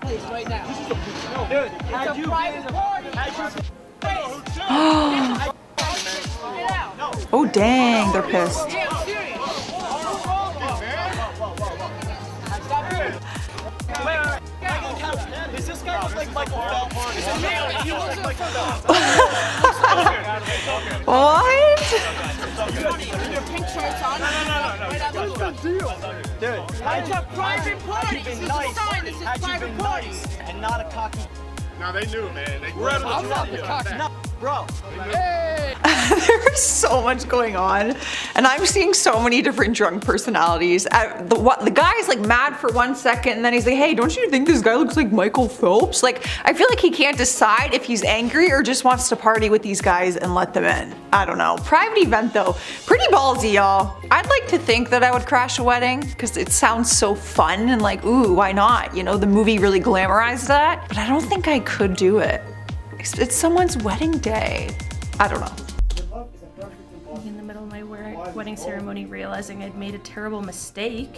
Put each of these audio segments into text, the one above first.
Please, right now. Dude, had you been Oh dang, they're pissed. Does this guy look like Michael Phelps? What? Pink shirts on. Dude, It's a private party. This is a sign. This is private party. and not a cocky. No, they knew, man. I'm not the cocky. No, bro. There's so much going on, and I'm seeing so many different drunk personalities. The guy's like mad for 1 second, and then he's like, hey, don't you think this guy looks like Michael Phelps? Like, I feel like he can't decide if he's angry or just wants to party with these guys and let them in. I don't know. Private event though, pretty ballsy, y'all. I'd like to think that I would crash a wedding because it sounds so fun and like, ooh, why not? You know, the movie really glamorized that, but I don't think I could do it. It's someone's wedding day. I don't know. In the middle of my wedding ceremony, realizing I'd made a terrible mistake.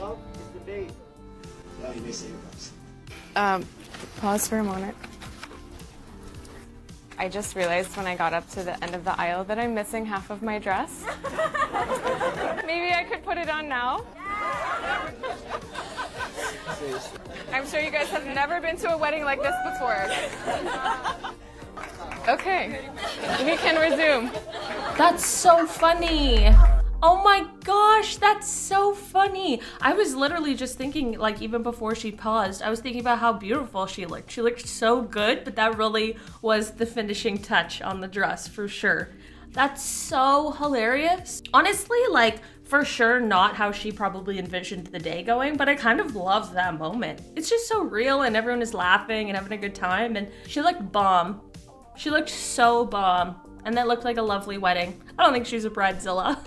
Pause for a moment. I just realized when I got up to the end of the aisle that I'm missing half of my dress. Maybe I could put it on now. I'm sure you guys have never been to a wedding like this before. Okay, we can resume. That's so funny. Oh my gosh, that's so funny. I was literally just thinking, like, even before she paused, I was thinking about how beautiful she looked. She looked so good, but that really was the finishing touch on the dress for sure. That's so hilarious. Honestly, like, for sure not how she probably envisioned the day going, but I kind of love that moment. It's just so real and everyone is laughing and having a good time, and she looked bomb. She looked so bomb. And that looked like a lovely wedding. I don't think she's a Bridezilla.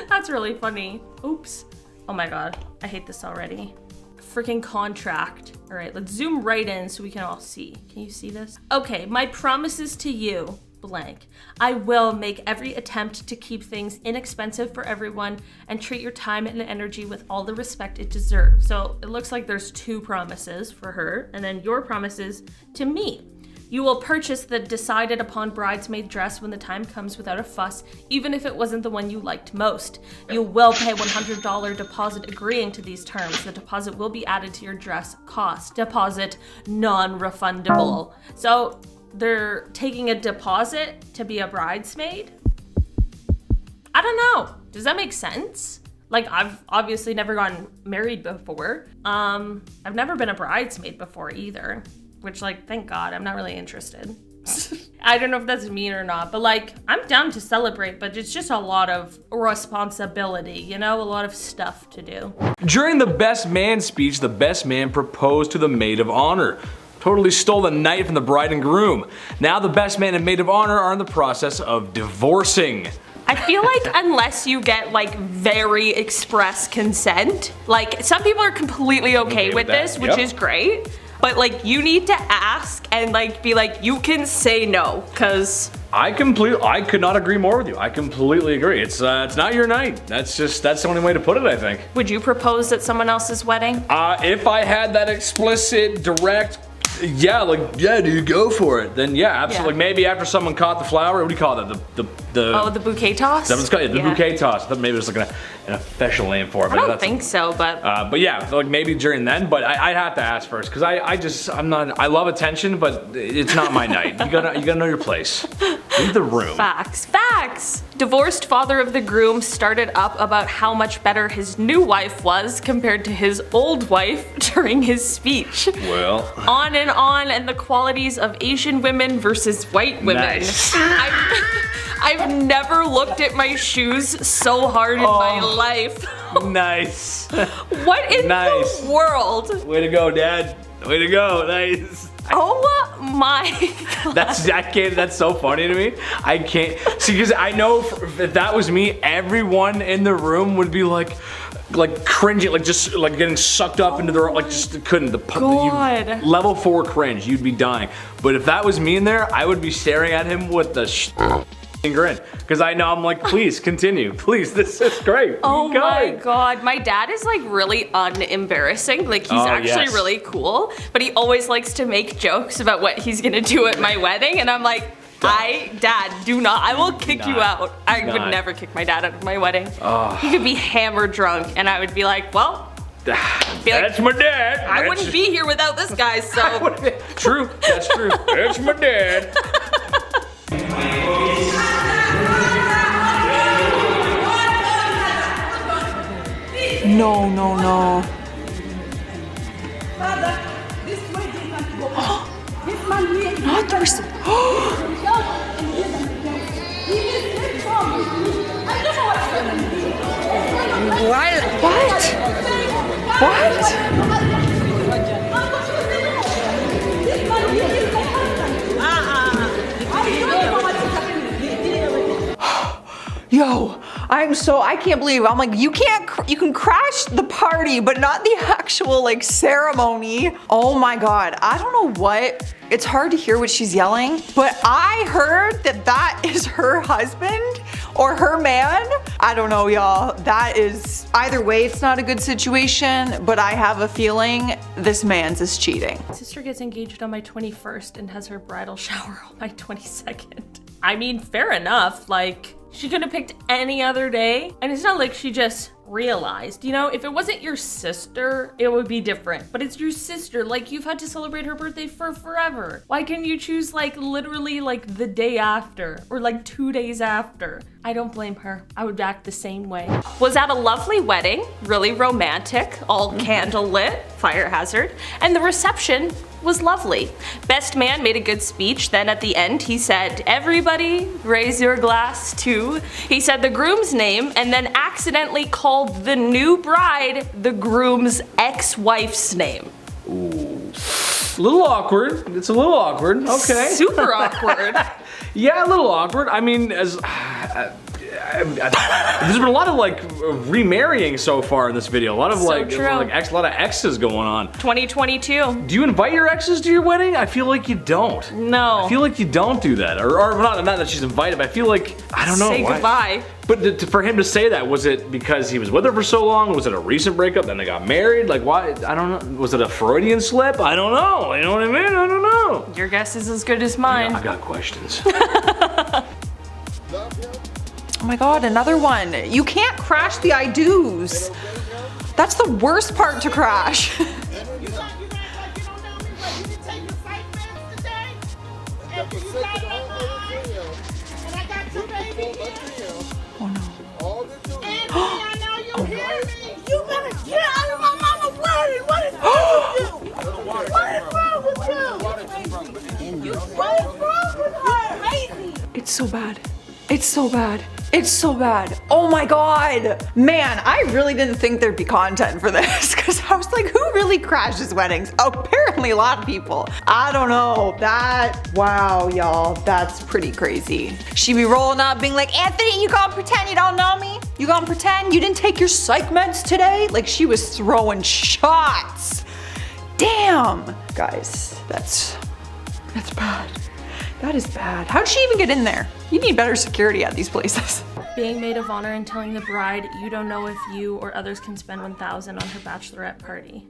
That's really funny. Oops. Oh my god, I hate this already. Freaking contract. All right, let's zoom right in so we can all see. Can you see this? Okay, my promises to you, blank. I will make every attempt to keep things inexpensive for everyone and treat your time and energy with all the respect it deserves. So it looks like there's 2 promises for her, and then your promises to me. You will purchase the decided upon bridesmaid dress when the time comes without a fuss, even if it wasn't the one you liked most. You will pay $100 deposit agreeing to these terms. The deposit will be added to your dress cost. Deposit non-refundable. So they're taking a deposit to be a bridesmaid? I don't know. Does that make sense? Like, I've obviously never gotten married before. I've never been a bridesmaid before either. Which, like, thank God, I'm not really interested. I don't know if that's mean or not, but like, I'm down to celebrate, but it's just a lot of responsibility, you know? A lot of stuff to do. During the best man speech, the best man proposed to the maid of honor. Totally stole the night from the bride and groom. Now the best man and maid of honor are in the process of divorcing. I feel like unless you get like very express consent, like some people are completely okay with this, which is great. But like, you need to ask and like be like, you can say no, cause I could not agree more with you. I completely agree. It's not your night. That's the only way to put it, I think. Would you propose at someone else's wedding? If I had that explicit, direct, yeah, dude, go for it. Then yeah, absolutely. Yeah. Maybe after someone caught the flower, what do you call that? The bouquet toss? That was called, the bouquet toss. I thought maybe it was like an official name for it. I don't think so, but yeah, like maybe during then. But I'd have to ask first because I love attention, but it's not my night. You gotta know your place. Leave the room. Facts. Divorced father of the groom started up about how much better his new wife was compared to his old wife during his speech. Well. On, and the qualities of Asian women versus white women. Nice. I've never looked at my shoes so hard in my life. Nice. What in the world? Way to go, Dad. Way to go. Nice. Oh my God. That's so funny to me. I can't see because I know if that was me, everyone in the room would be like cringing, like just like getting sucked up into their, like just couldn't. Level 4 cringe, you'd be dying. But if that was me in there, I would be staring at him with the grin because I know I'm like, please continue, please. This is great. Oh Keep my going. god, my dad is like really unembarrassing. Like he's Oh, actually yes. really cool, but he always likes to make jokes about what he's gonna do at my wedding, and I'm like, Dad, do not. I will kick you out. I would not. never kick my dad out of my wedding. He could be hammered drunk, and I would be like, well, That's my dad. I wouldn't be here without this guy, so. True, that's true. That's my dad. No, no, no. Not there's. What? Yo, I can't believe, I'm like, you can crash the party, but not the actual like ceremony. Oh my God, I don't know what, it's hard to hear what she's yelling, but I heard that is her husband or her man. I don't know, y'all. That is, either way, it's not a good situation, but I have a feeling this man's is cheating. My sister gets engaged on my 21st and has her bridal shower on my 22nd. I mean, fair enough, like, she could have picked any other day, and it's not like she just realized, you know, if it wasn't your sister, it would be different, but it's your sister, like, you've had to celebrate her birthday for forever. Why can't you choose, like, literally, like, the day after, or, like, 2 days after? I don't blame her. I would act the same way. Was at a lovely wedding, really romantic, all candlelit, fire hazard, and the reception was lovely. Best man made a good speech. Then at the end, he said, "Everybody raise your glass to," he said the groom's name and then accidentally called the new bride the groom's ex-wife's name. Ooh. A little awkward. It's a little awkward. Okay. Super awkward. Yeah, a little awkward. I mean, there's been a lot of like remarrying so far in this video. A lot of So like, true. a lot of exes going on. 2022. Do you invite your exes to your wedding? I feel like you don't. No. I feel like you don't do that, or not that she's invited, but I feel like I don't know. Say why. goodbye. But for him to say that, was it because he was with her for so long? Was it a recent breakup, then they got married? Like why? I don't know. Was it a Freudian slip? I don't know. You know what I mean? I don't know. Your guess is as good as mine. I got questions. Oh my God, another one. You can't crash the I do's. That's the worst part to crash. Oh no. You better get out of my mama's wedding! What is wrong with you? What is wrong with you? What is wrong with her? Crazy! It's so bad. It's so bad. It's so bad. Oh my God. Man, I really didn't think there'd be content for this because I was like, who really crashes weddings? Apparently a lot of people. I don't know. Wow, y'all, that's pretty crazy. She be rolling up being like, Anthony, you gonna pretend you don't know me? You gonna pretend you didn't take your psych meds today? Like she was throwing shots. Damn. Guys, that's bad. That is bad. How'd she even get in there? You need better security at these places. Being maid of honor and telling the bride you don't know if you or others can spend $1,000 on her bachelorette party.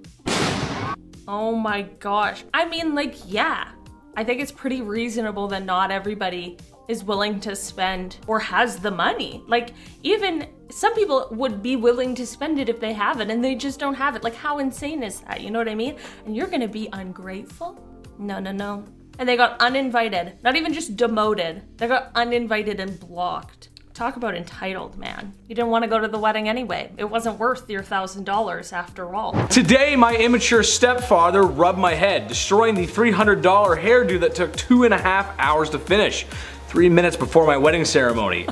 Oh my gosh. I mean, like, yeah. I think it's pretty reasonable that not everybody is willing to spend or has the money. Like, even some people would be willing to spend it if they have it and they just don't have it. Like, how insane is that? You know what I mean? And you're gonna be ungrateful? No, no, no. And they got uninvited, not even just demoted. They got uninvited and blocked. Talk about entitled, man. You didn't want to go to the wedding anyway. It wasn't worth your $1,000 after all. Today, my immature stepfather rubbed my head, destroying the $300 hairdo that took 2.5 hours to finish, 3 minutes before my wedding ceremony.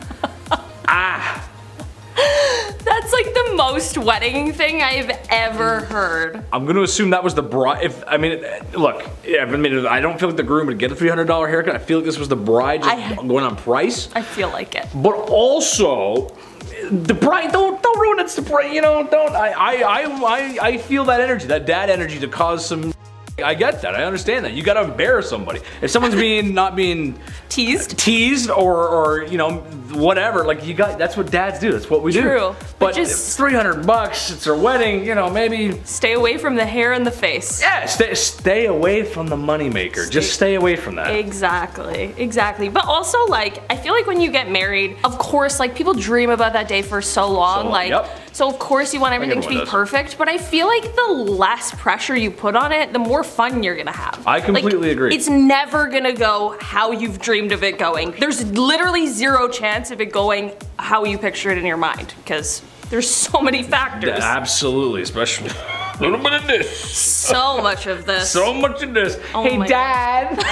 That's like the most wedding thing I've ever heard. I'm gonna assume that was the bride. Look, I don't feel like the groom would get a $300 haircut. I feel like this was the bride just going on price. I feel like it. But also, the bride, don't ruin it. The bride, you know, don't. I feel that energy, that dad energy to cause some I get that. I understand that. You gotta embarrass somebody. If someone's not being teased or you know, whatever, like that's what dads do. That's what we do. True. But just $300, it's their wedding, you know, maybe stay away from the hair and the face. yeah, stay away from the moneymaker. Just stay away from that. Exactly. But also, like, I feel like when you get married, of course, like, people dream about that day for so long. So of course you want everything to be perfect, but I feel like the less pressure you put on it, the more fun you're gonna have. I completely agree. It's never gonna go how you've dreamed of it going. There's literally zero chance of it going how you picture it in your mind, because there's so many factors. Absolutely, especially a little bit of this. So much of this. So much of this. Oh hey, my Dad.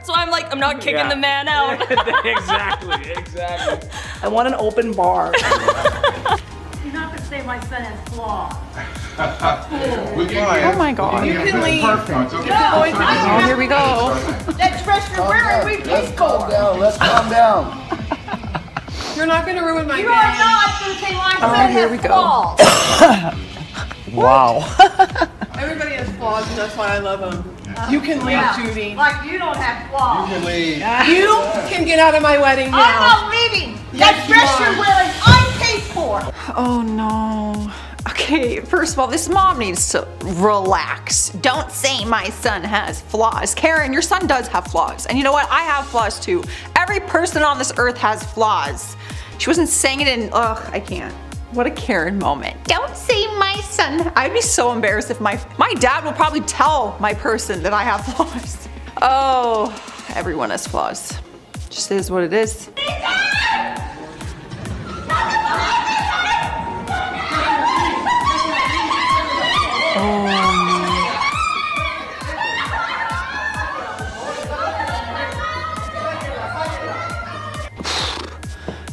So I'm like, I'm not kicking the man out. Exactly. I want an open bar. You're not gonna say my son has flaws. Oh my god. You can leave. Perfect. Okay. No, Oh, here we go. that dress you're wearing, we paid for. Let's calm down. You're not gonna ruin my You day. are not gonna say my son here has we go. flaws. Wow. Everybody has flaws, and that's why I love them. You can leave, Judy. Like you don't have flaws. You can get out of my wedding now. I'm not leaving. That Yes, you dress are. you're wearing, I paid for. Oh no. Okay, first of all, this mom needs to relax. Don't say my son has flaws. Karen, your son does have flaws. And you know what? I have flaws too. Every person on this earth has flaws. She wasn't saying it in, ugh, I can't. What a Karen moment. Don't say my son. I'd be so embarrassed if my dad will probably tell my person that I have flaws. Oh, everyone has flaws. Just is what it is.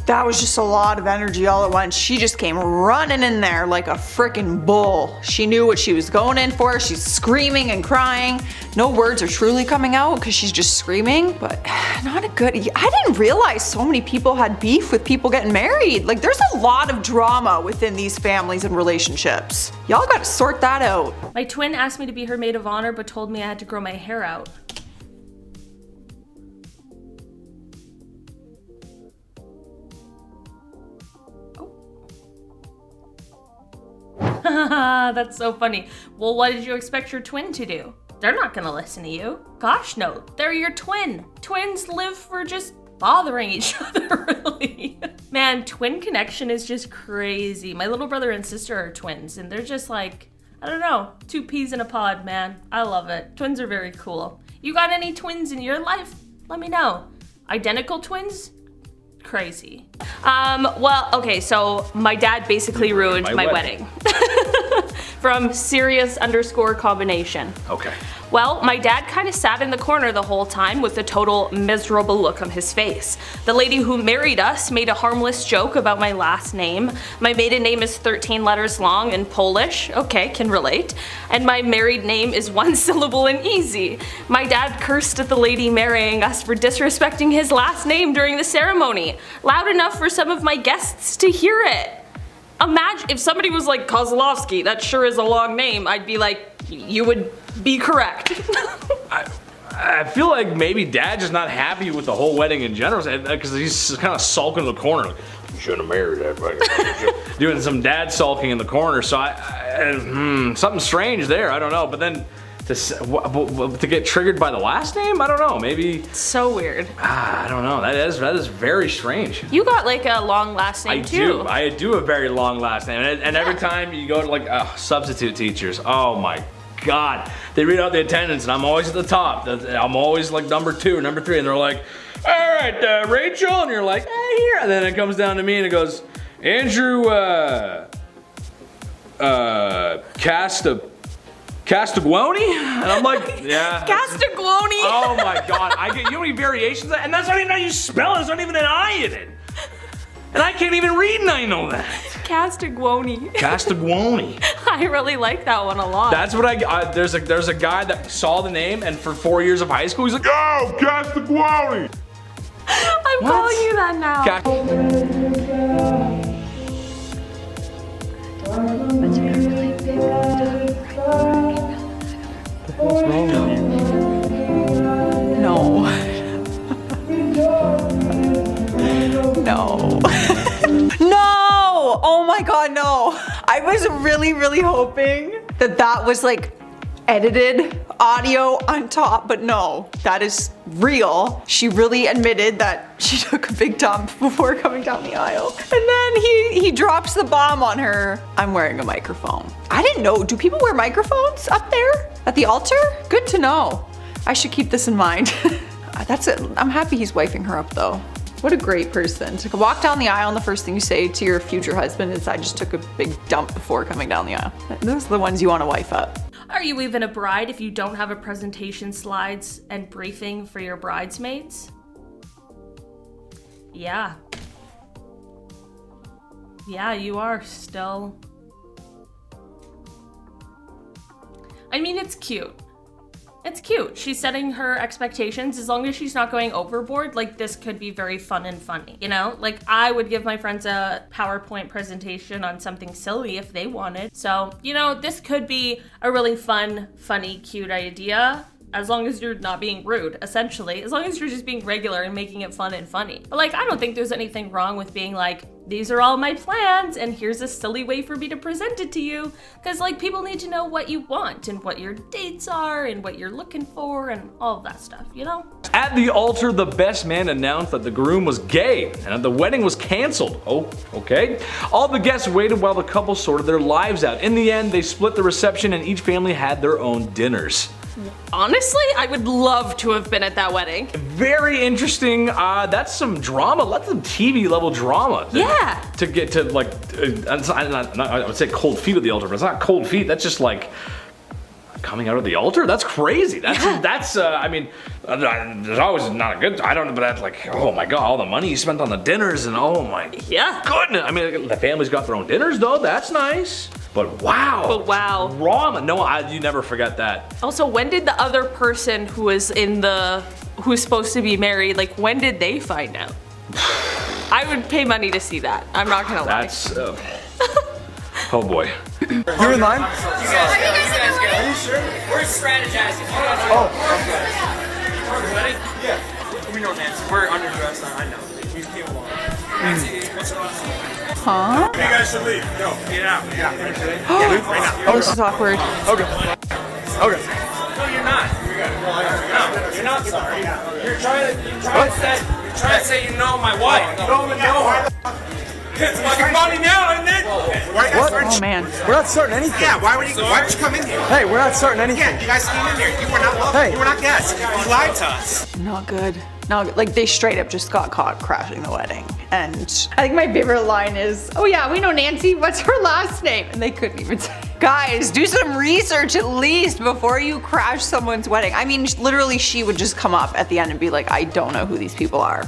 That was just a lot of energy all at once. She just came running in there like a freaking bull. She knew what she was going in for. She's screaming and crying. No words are truly coming out because she's just screaming, but not a good, I didn't realize so many people had beef with people getting married. Like there's a lot of drama within these families and relationships. Y'all gotta sort that out. My twin asked me to be her maid of honor, but told me I had to grow my hair out. That's so funny. Well, what did you expect your twin to do? They're not gonna listen to you. Gosh, no. They're your twin. Twins live for just bothering each other, really. Man, twin connection is just crazy. My little brother and sister are twins, and they're just like, I don't know, 2 peas in a pod, man. I love it. Twins are very cool. You got any twins in your life? Let me know. Identical twins? Crazy. Well, okay, so my dad basically ruined my wedding. From serious_combination. Okay. Well, my dad kind of sat in the corner the whole time with a total miserable look on his face. The lady who married us made a harmless joke about my last name. My maiden name is 13 letters long in Polish. Okay, can relate. And my married name is 1 syllable and easy. My dad cursed at the lady marrying us for disrespecting his last name during the ceremony, loud enough for some of my guests to hear it. Imagine if somebody was like Kozlowski, that sure is a long name, I'd be like, you would be correct. I feel like maybe Dad's just not happy with the whole wedding in general because he's kind of sulking in the corner. Like, you shouldn't have married that fucking doing some dad sulking in the corner. So something strange there. I don't know. But then to get triggered by the last name, I don't know. Maybe so weird. I don't know. That is very strange. You got like a long last name too. I do a very long last name, and every time you go to like substitute teachers, oh my God, they read out the attendance, and I'm always at the top. I'm always like number 2, number 3, and they're like, all right, Rachel, and you're like, here, and then it comes down to me, and it goes, Andrew, Castonguay? And I'm like, yeah. Castonguay. Oh my God, you know how many variations, and that's not even how you spell it, there's not even an I in it. And I can't even read and I know that. Castonguay. Castonguay. I really like that one a lot. That's what there's a guy that saw the name, and for 4 years of high school, he's like, oh, Castonguay. I'm calling you that now. I was really, really hoping that that was like edited audio on top, but no, that is real. She really admitted that she took a big dump before coming down the aisle. And then he drops the bomb on her. I'm wearing a microphone. I didn't know, do people wear microphones up there at the altar? Good to know. I should keep this in mind. That's it. I'm happy he's wifing her up though. What a great person. To walk down the aisle and the first thing you say to your future husband is, I just took a big dump before coming down the aisle. Those are the ones you want to wife up. Are you even a bride if you don't have a presentation slides and briefing for your bridesmaids? Yeah. Yeah, you are still. I mean, it's cute. It's cute. She's setting her expectations. As long as she's not going overboard, like this could be very fun and funny, you know? Like I would give my friends a PowerPoint presentation on something silly if they wanted. So, you know, this could be a really fun, funny, cute idea. As long as you're not being rude, essentially. As long as you're just being regular and making it fun and funny. But like, I don't think there's anything wrong with being like, these are all my plans and here's a silly way for me to present it to you. Because like, people need to know what you want and what your dates are and what you're looking for and all of that stuff, you know? At the altar, the best man announced that the groom was gay and that the wedding was canceled. Oh, okay. All the guests waited while the couple sorted their lives out. In the end, they split the reception and each family had their own dinners. Honestly, I would love to have been at that wedding. Very interesting. That's some drama. That's some TV level drama. Yeah. To get to like, I would say cold feet at the altar, but it's not cold feet. That's just like coming out of the altar. That's crazy. That's I mean, there's always not a good. I don't know, but that's like, oh my god, all the money you spent on the dinners and oh my goodness. I mean, the family's got their own dinners though. That's nice. But wow. Drama. No, you never forget that. Also, when did the other person who was who's supposed to be married, like when did they find out? I would pay money to see that. I'm not gonna lie. That's, oh boy. You're in line? You guys go. Are you sure? We're strategizing. Oh. Ready? Yeah. We know Nancy. We're underdressed. I know. We came along. Nancy, what's your last name? Huh? You guys should leave. Go. Get out. Yeah. Oh, this is awkward. Okay. Okay. No, you're not. No, you're not sorry. You're trying to say you know my wife. You don't even know her. It's fucking funny now, isn't it? What? Oh man. We're not starting anything. Yeah, why would you come in here? Hey, we're not starting anything. Yeah, you guys came in here. You were not welcome. Hey. You were not guests. You lied to us. Not good. No, like they straight up just got caught crashing the wedding. And I think my favorite line is, oh yeah, we know Nancy, what's her last name? And they couldn't even say. Guys, do some research at least before you crash someone's wedding. I mean, literally she would just come up at the end and be like, I don't know who these people are,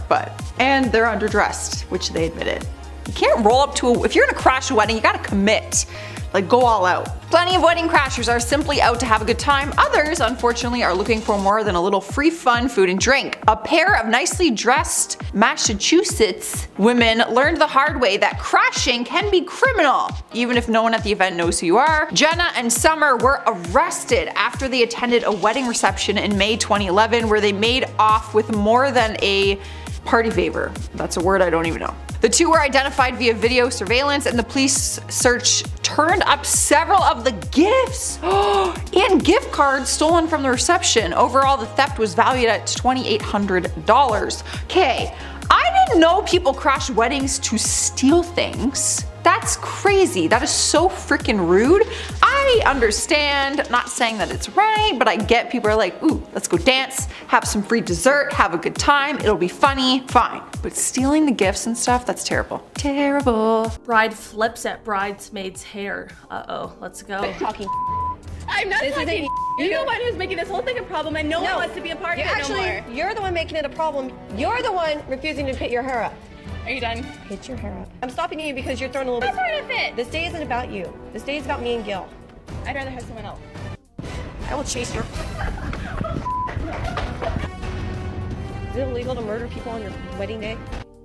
and they're underdressed, which they admitted. You can't roll up to if you're gonna crash a wedding, you gotta commit. Like go all out. Plenty of wedding crashers are simply out to have a good time. Others, unfortunately, are looking for more than a little free fun, food and drink. A pair of nicely dressed Massachusetts women learned the hard way that crashing can be criminal, even if no one at the event knows who you are. Jenna and Summer were arrested after they attended a wedding reception in May 2011 where they made off with more than a party favor. That's a word I don't even know. The two were identified via video surveillance and the police search turned up several of the gifts and gift cards stolen from the reception. Overall, the theft was valued at $2,800. Okay, I didn't know people crash weddings to steal things. That's crazy. That is so freaking rude. I understand, not saying that it's right, but I get people are like, ooh, let's go dance, have some free dessert, have a good time, it'll be funny, fine. But stealing the gifts and stuff, that's terrible. Terrible. Bride flips at bridesmaid's hair. Uh-oh, let's go. Talking. I'm not talking. You're the one who's making this whole thing a problem and no one wants to be a part of it no more. You're the one making it a problem. You're the one refusing to pit your hair up. Are you done? Hit your hair up. I'm stopping you because you're throwing a little bit. Part of it. This day isn't about you. This day is about me and Gil. I'd rather have someone else. I will chase you. Is it illegal to murder people on your wedding day?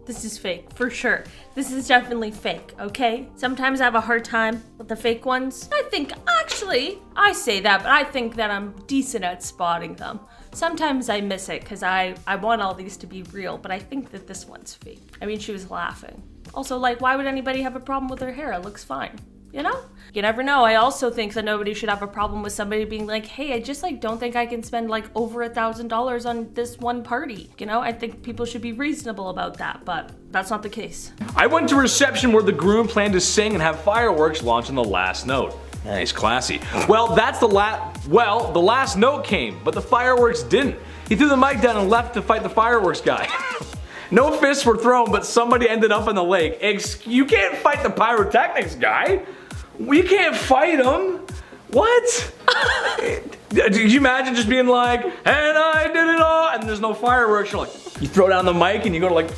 This is fake, for sure. This is definitely fake, okay? Sometimes I have a hard time with the fake ones. I think, actually, I say that, but I think that I'm decent at spotting them. Sometimes I miss it because I want all these to be real, but I think that this one's fake. I mean, she was laughing. Also, like, why would anybody have a problem with her hair? It looks fine. you know? You never know. I also think that nobody should have a problem with somebody being like, hey, I just like don't think I can spend like over $1,000 on this one party. You know, I think people should be reasonable about that, but that's not the case. I went to a reception where the groom planned to sing and have fireworks launch on the last note. Nice, classy. Well, the last note came, but the fireworks didn't. He threw the mic down and left to fight the fireworks guy. No fists were thrown, but somebody ended up in the lake. You can't fight the pyrotechnics guy. We can't fight him. What? Did you imagine just being like, and I did it all, and there's no fireworks. You're like, you throw down the mic and you go to like,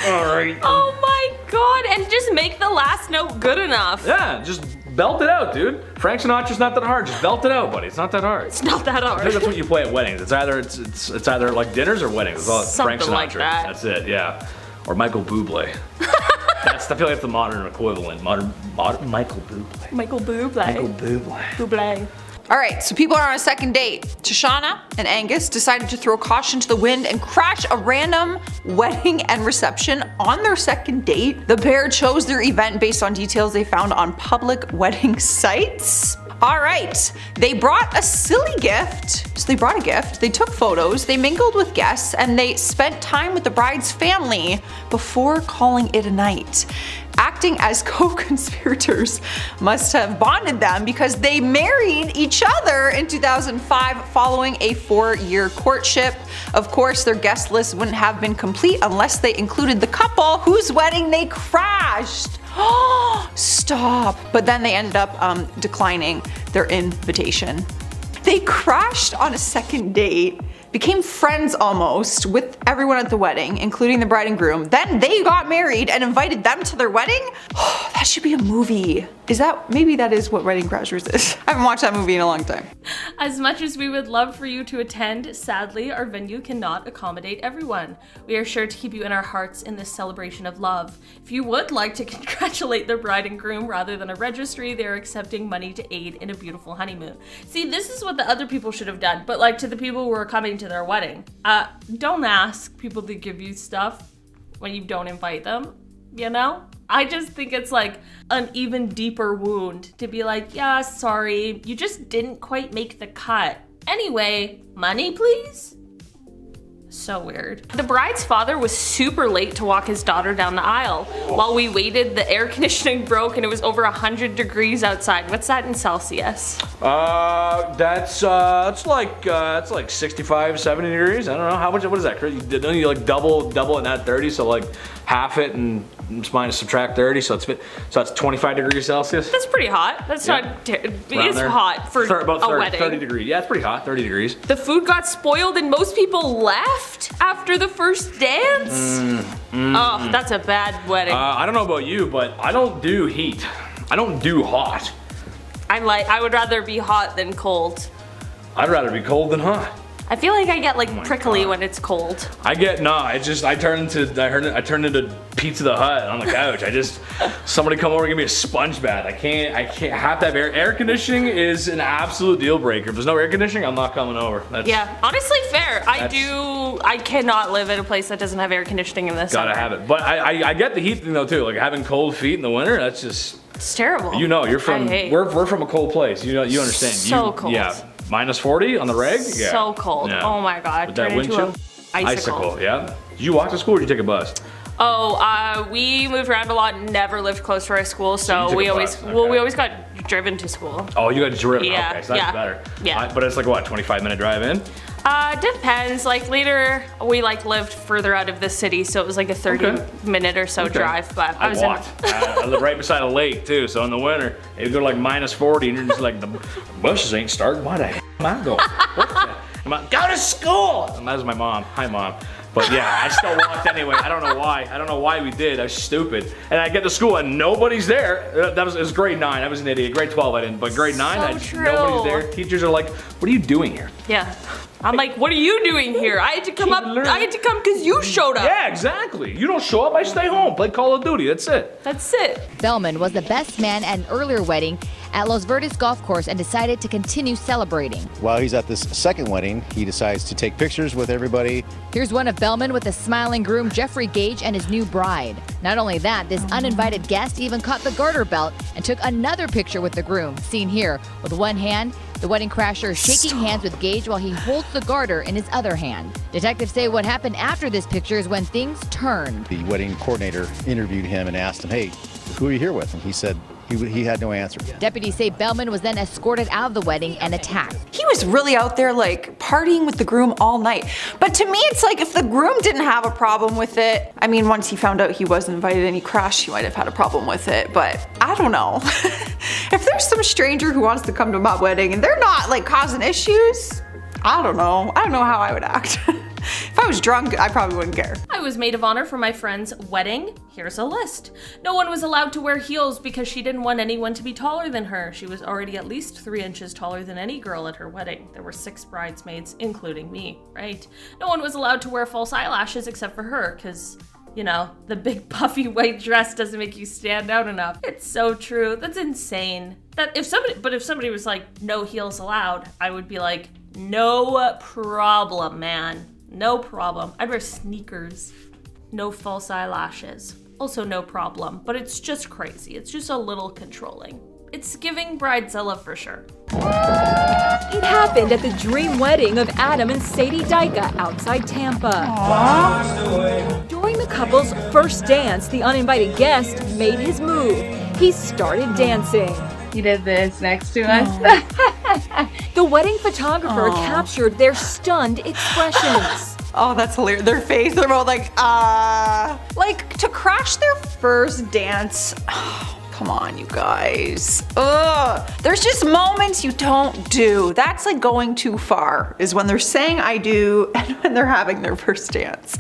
all right. Oh my god, and just make the last note good enough. Yeah, just belt it out, dude. Frank Sinatra's not that hard. Just belt it out, buddy. It's not that hard. It's not that hard. I think that's what you play at weddings. It's either like dinners or weddings. It's all Something Frank Sinatra. like that. That's it, yeah. Or Michael Bublé. I feel like it's the modern equivalent. Modern Michael Bublé. Michael Bublé. Michael Bublé. Bublé. All right, so people are on a second date. Tashana and Angus decided to throw caution to the wind and crash a random wedding and reception on their second date. The pair chose their event based on details they found on public wedding sites. All right, they brought a silly gift. So they brought a gift, they took photos, they mingled with guests, and they spent time with the bride's family before calling it a night. Acting as co-conspirators must have bonded them because they married each other in 2005 following a 4-year courtship. Of course, their guest list wouldn't have been complete unless they included the couple whose wedding they crashed. Stop. But then they ended up declining their invitation. They crashed on a second date, became friends almost with everyone at the wedding, including the bride and groom. Then they got married and invited them to their wedding? That should be a movie. Maybe that is what Wedding Crashers is. I haven't watched that movie in a long time. As much as we would love for you to attend, sadly, our venue cannot accommodate everyone. We are sure to keep you in our hearts in this celebration of love. If you would like to congratulate the bride and groom rather than a registry, they are accepting money to aid in a beautiful honeymoon. See, this is what the other people should have done, but like to the people who are coming to their wedding, don't ask people to give you stuff when you don't invite them, you know? I just think it's like an even deeper wound to be like, yeah, sorry, you just didn't quite make the cut. Anyway, money please? So weird. The bride's father was super late to walk his daughter down the aisle. While we waited, the air conditioning broke and it was over 100 degrees outside. What's that in Celsius? It's like 65, 70 degrees. I don't know. What is that? Don't you like double it and add 30? So like half it and subtract 30. So that's 25 degrees Celsius. That's pretty hot. That's not, it's hot for a wedding. 30 degrees. Yeah, it's pretty hot, 30 degrees. The food got spoiled and most people left after the first dance. Oh, that's a bad wedding. I don't know about you, but I don't do heat. I don't do hot. I would rather be hot than cold. I'd rather be cold than hot. I feel like I get like prickly when it's cold. I turn into Pizza the Hut on the couch. Somebody come over and give me a sponge bath. I can't have to have air conditioning is an absolute deal breaker. If there's no air conditioning, I'm not coming over. Yeah, honestly fair. I cannot live in a place that doesn't have air conditioning in the summer. Gotta have it. But I get the heat thing though too. Like having cold feet in the winter, that's just, it's terrible. You know, we're from a cold place. You understand. So cold. Yeah. Minus 40 on the reg? Yeah. So cold. Yeah. Oh my god. With that wind chill? Icicle, yeah. Did you walk to school or did you take a bus? Oh, we moved around a lot, never lived close to our school, so we always got driven to school. Oh, you got driven? Yeah. Okay, so that's better. Yeah. But it's like what, 25-minute drive in? Depends. Like later, we lived further out of the city, so it was like a 30-minute or so drive. But I walked. I live right beside a lake too, so in the winter, it would go to like minus 40, and you're just like, the buses ain't starting. Why the hell am I going? I'm like, go to school! And that was my mom. Hi, Mom. But yeah, I still walked anyway. I don't know why. I don't know why we did. I was stupid. And I get to school and nobody's there. It was grade 9. I was an idiot. Grade 12 I didn't, but grade 9, nobody's there. Teachers are like, what are you doing here? Yeah. I'm like, what are you doing here? I had to come because you showed up. Yeah, exactly. You don't show up, I stay home. Play Call of Duty. That's it. That's it. Bellman was the best man at an earlier wedding at Los Verdes Golf Course and decided to continue celebrating. While he's at this second wedding, he decides to take pictures with everybody. Here's one of Bellman with a smiling groom, Jeffrey Gage, and his new bride. Not only that, this uninvited guest even caught the garter belt and took another picture with the groom, seen here. With one hand, the wedding crasher is shaking hands with Gage while he holds the garter in his other hand. Detectives say what happened after this picture is when things turned. The wedding coordinator interviewed him and asked him, hey, who are you here with? And he said he had no answer. Deputies say Bellman was then escorted out of the wedding and attacked. He was really out there like partying with the groom all night. But to me, it's like if the groom didn't have a problem with it, I mean, once he found out he wasn't invited and he crashed, he might have had a problem with it, but I don't know. If there's some stranger who wants to come to my wedding and they're not like causing issues, I don't know. I don't know how I would act. If I was drunk, I probably wouldn't care. I was maid of honor for my friend's wedding. Here's a list. No one was allowed to wear heels because she didn't want anyone to be taller than her. She was already at least 3 inches taller than any girl at her wedding. There were 6 bridesmaids, including me, right? No one was allowed to wear false eyelashes except for her, because, you know, the big puffy white dress doesn't make you stand out enough. It's so true. That's insane. If somebody was like, no heels allowed, I would be like, no problem, man. No problem. I'd wear sneakers. No false eyelashes. Also no problem, but it's just crazy. It's just a little controlling. It's giving Bridezilla for sure. It happened at the dream wedding of Adam and Sadie Dyka outside Tampa. Aww. During the couple's first dance, the uninvited guest made his move. He started dancing. He did this next to us. The wedding photographer captured their stunned expressions. Oh, that's hilarious. Their face, they're both like to crash their first dance. Oh, come on, you guys. Ugh. There's just moments you don't do. That's like going too far, is when they're saying I do and when they're having their first dance.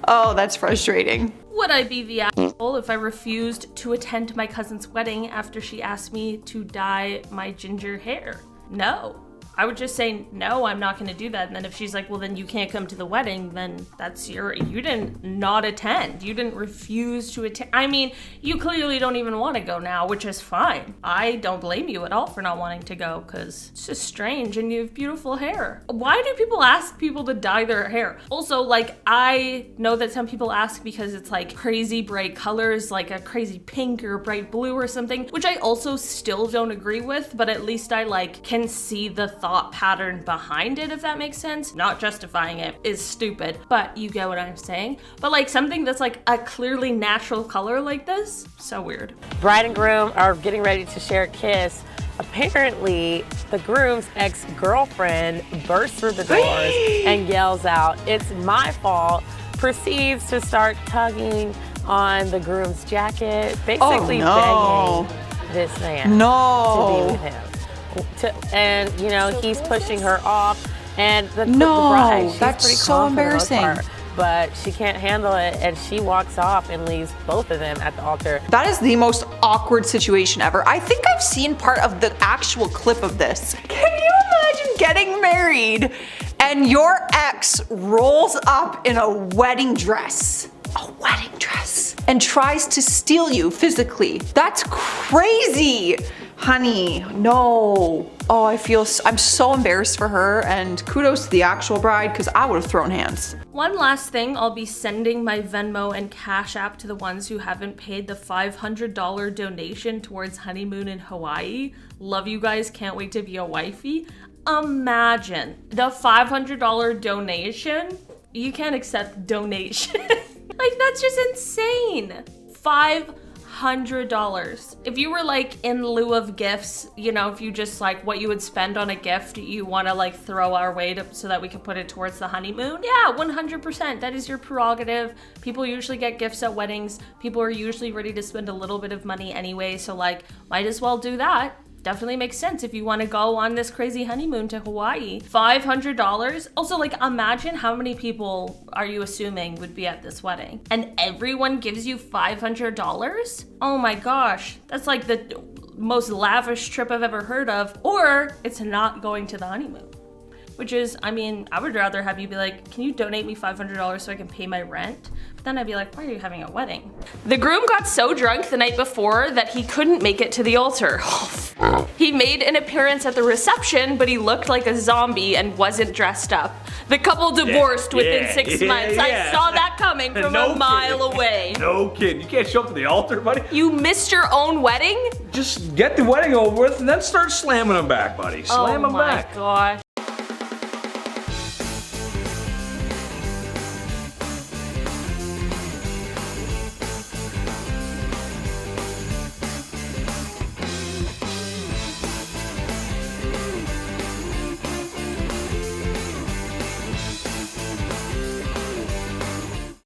Oh, that's frustrating. Would I be the asshole if I refused to attend my cousin's wedding after she asked me to dye my ginger hair? No. I would just say, no, I'm not gonna do that. And then if she's like, well, then you can't come to the wedding, then that's you didn't not attend. You didn't refuse to attend. I mean, you clearly don't even wanna go now, which is fine. I don't blame you at all for not wanting to go, because it's just strange and you have beautiful hair. Why do people ask people to dye their hair? Also, like, I know that some people ask because it's like crazy bright colors, like a crazy pink or bright blue or something, which I also still don't agree with, but at least I like can see the thought pattern behind it, if that makes sense. Not justifying it is stupid, but you get what I'm saying. But like something that's like a clearly natural color like this, so weird. Bride and groom are getting ready to share a kiss. Apparently, the groom's ex-girlfriend bursts through the doors and yells out, "It's my fault," proceeds to start tugging on the groom's jacket, basically begging this man to be with him. And you know, he's pushing her off, and the bride, she's that's pretty so calm embarrassing. for the most part, but she can't handle it, and she walks off and leaves both of them at the altar. That is the most awkward situation ever. I think I've seen part of the actual clip of this. Can you imagine getting married and your ex rolls up in a wedding dress? A wedding dress. And tries to steal you physically. That's crazy. Honey, no. Oh, I'm so embarrassed for her, and kudos to the actual bride, because I would have thrown hands. One last thing, I'll be sending my Venmo and Cash App to the ones who haven't paid the $500 donation towards honeymoon in Hawaii. Love you guys, can't wait to be a wifey. Imagine the $500 donation. You can't accept donation. Like, that's just insane. $500. If you were like in lieu of gifts, you know, if you just like what you would spend on a gift, you want to like throw our way so that we can put it towards the honeymoon. Yeah, 100%. That is your prerogative. People usually get gifts at weddings. People are usually ready to spend a little bit of money anyway. So like, might as well do that. Definitely makes sense if you want to go on this crazy honeymoon to Hawaii. $500. Also, like, imagine how many people are you assuming would be at this wedding? And everyone gives you $500? Oh my gosh, that's like the most lavish trip I've ever heard of. Or it's not going to the honeymoon. which is, I mean, I would rather have you be like, can you donate me $500 so I can pay my rent? But then I'd be like, why are you having a wedding? The groom got so drunk the night before that he couldn't make it to the altar. He made an appearance at the reception, but he looked like a zombie and wasn't dressed up. The couple divorced within 6 months. I saw that coming from a mile away. No kid, you can't show up to the altar, buddy. You missed your own wedding? Just get the wedding over with and then start slamming them back, buddy. Slam them back. Oh my gosh.